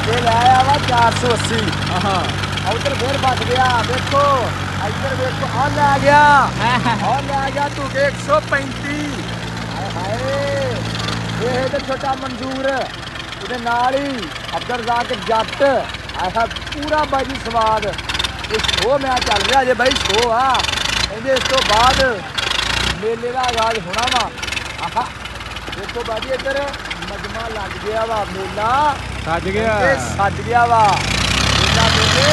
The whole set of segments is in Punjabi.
ये लाया वा 480। हाँ उधर फिर बच गया देखो, इधर देखो और ले आ गया, और ले आ गया तू के 135। हाय हाय ये है तो छोटा मंजूर ਇਹਦੇ ਨਾਲ ਹੀ ਅਬਦਰ ਜ਼ਾਕ ਜੱਟ ਆਇਆ ਪੂਰਾ ਬਾਜੀ ਸਵਾਦ। ਇਹ ਸ਼ੋਅ ਮੈਂ ਚੱਲ ਰਿਹਾ ਜੇ ਬਾਈ ਸ਼ੋਅ ਆ, ਕਹਿੰਦੇ ਇਸ ਤੋਂ ਬਾਅਦ ਮੇਲੇ ਦਾ ਆਗਾਜ਼ ਹੋਣਾ ਵਾ। ਆਹਾ ਦੇਖੋ ਬਾਜੀ ਇੱਧਰ ਮਜਮਾ ਲੱਗ ਗਿਆ ਵਾ, ਮੇਲਾ ਸੱਜ ਗਿਆ, ਸੱਜ ਗਿਆ ਵਾ ਮੇਲਾ, ਮੇਲੇ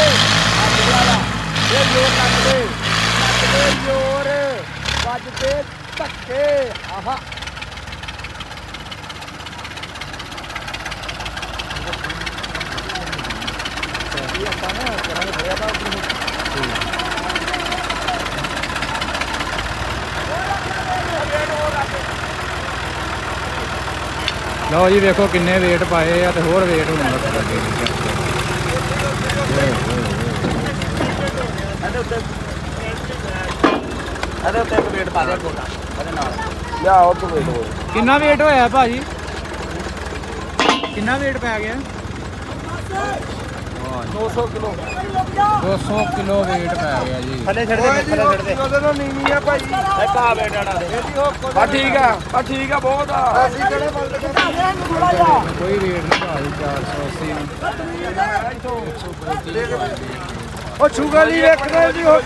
ਸੱਜ ਗਿਆ ਵਾ। ਇਹ ਜ਼ੋਰ ਲੱਗਦੇ ਜ਼ੋਰ ਵੱਜਦੇ ਧੱਕੇ। ਆਹਾ ਲਓ ਜੀ ਵੇਖੋ ਕਿੰਨੇ ਵੇਟ ਪਾਏ ਆ ਤੇ ਹੋਰ ਵੇਟ ਹੋਣ ਲੱਗੇ। ਇਹਦੇ ਉੱਤੇ ਇੱਕ ਵੇਟ ਪਾ ਦਿਆ ਕੋਟਾ ਇਹਦੇ ਨਾਲ ਲਿਆ ਉਹ ਤੋਂ ਵੇਟ ਹੋਰ। ਕਿੰਨਾ ਵੇਟ ਹੋਇਆ ਭਾਜੀ, ਕਿੰਨਾ ਵੇਟ ਪੈ ਗਿਆ? 200 ਕਿਲੋ 200 ਕਿਲੋ ਵੇਟ ਪੈ ਗਿਆ ਜੀ। ਥੱਲੇ ਛੱਡ ਦੇ, ਥੱਲੇ ਛੱਡ ਦੇ। ਉਹਦੇ ਨਾਲ ਨੀਵੀਂ ਆ ਭਾਈ, ਇੱਕ ਆ ਵੇਟ ਆਣਾ ਦੇ। ਬਾ ਠੀਕ ਆ, ਬਾ ਠੀਕ ਆ, ਬਹੁਤ ਆ। ਅਸੀਂ ਕਿਹੜੇ ਬੰਦ ਕਰਦੇ ਥੋੜਾ ਜਿਹਾ ਕੋਈ ਵੇਟ ਨਹੀਂ ਭਾਜੀ 480 ਉਹ ਸ਼ੂਗਰ ਹੀ ਵੇਖਦੇ ਜੀ। ਉਹ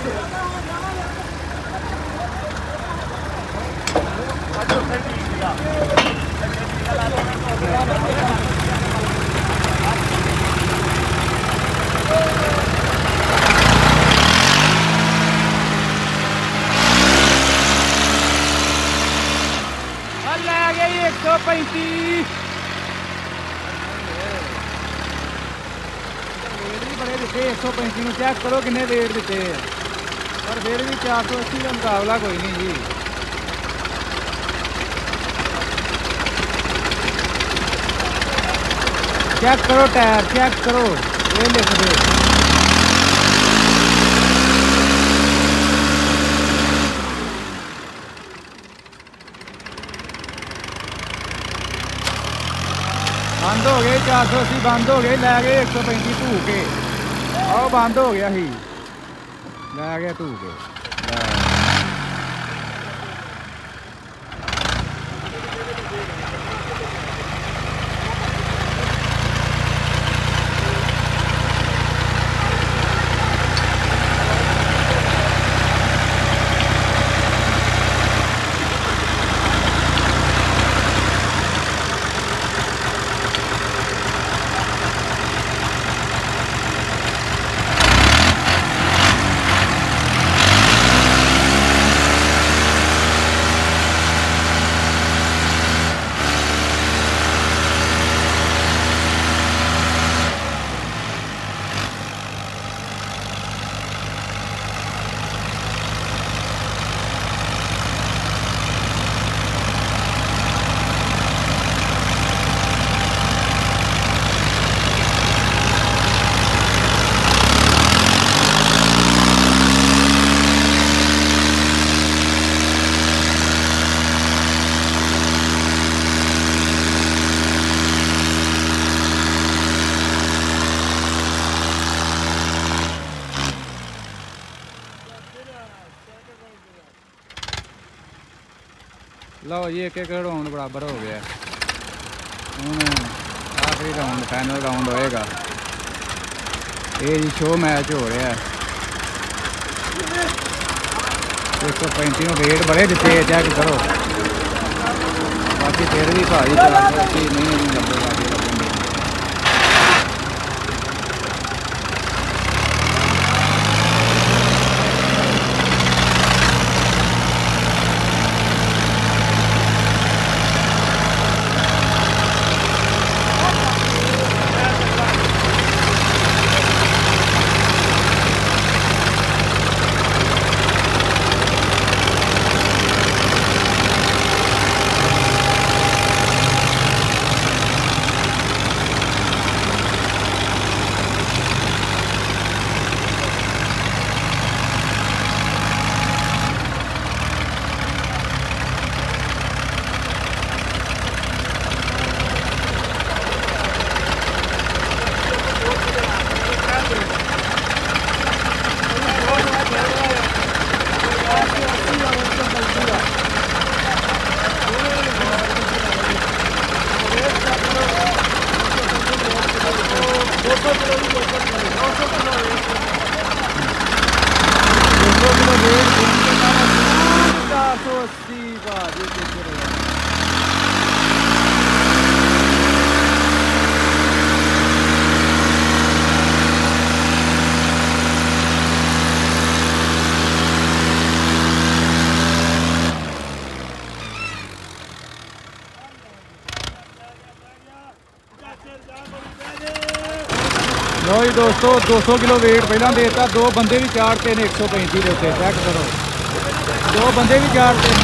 ਲੈ ਗਈ 135। ਵੇਟ ਵੀ ਬੜੇ ਦਿੱਤੇ 135 ਨੂੰ, ਚੈੱਕ ਕਰੋ ਕਿੰਨੇ ਵੇਟ ਦਿੱਤੇ, ਪਰ ਫਿਰ ਵੀ 480 ਦਾ ਮੁਕਾਬਲਾ ਕੋਈ ਨਹੀਂ ਜੀ। ਚੈੱਕ ਕਰੋ ਟਾਇਰ, ਚੈੱਕ ਕਰੋ, ਇਹ ਲਿਖਦੇ ਬੰਦ ਹੋ ਗਏ 480 ਬੰਦ ਹੋ ਗਏ, ਲੈ ਗਏ 135 ਧੂ ਕੇ। ਆਹ ਬੰਦ ਹੋ ਗਿਆ ਸੀ, ਲੈ ਗਿਆ ਧੂ ਕੇ। ਲਓ ਜੀ ਇੱਕ ਰਾਉਂਡ ਬਰਾਬਰ ਹੋ ਗਿਆ। ਹੁਣ ਆਖਰੀ ਰਾਉਂਡ, ਫਾਈਨਲ ਰਾਉਂਡ ਹੋਏਗਾ। ਇਹ ਜੀ ਸ਼ੋਅ ਮੈਚ ਹੋ ਰਿਹਾ। 135 ਨੂੰ ਵੇਟ ਬੜੇ ਦਿੱਤੇ, ਚੈੱਕ ਕਰੋ। ਬਾਕੀ ਫਿਰ ਵੀ ਭਾਈ 480 ਨਹੀਂ ਲੱਗੇਗਾ। लो जी दोस्तों 200 किलो वेट पहला देता, दो बंदे भी चाड़ते ने 135 के उत्ते, चेक करो, दो बंदे भी चाड़ते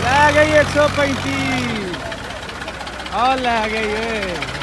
ले गई 135 और ले गई।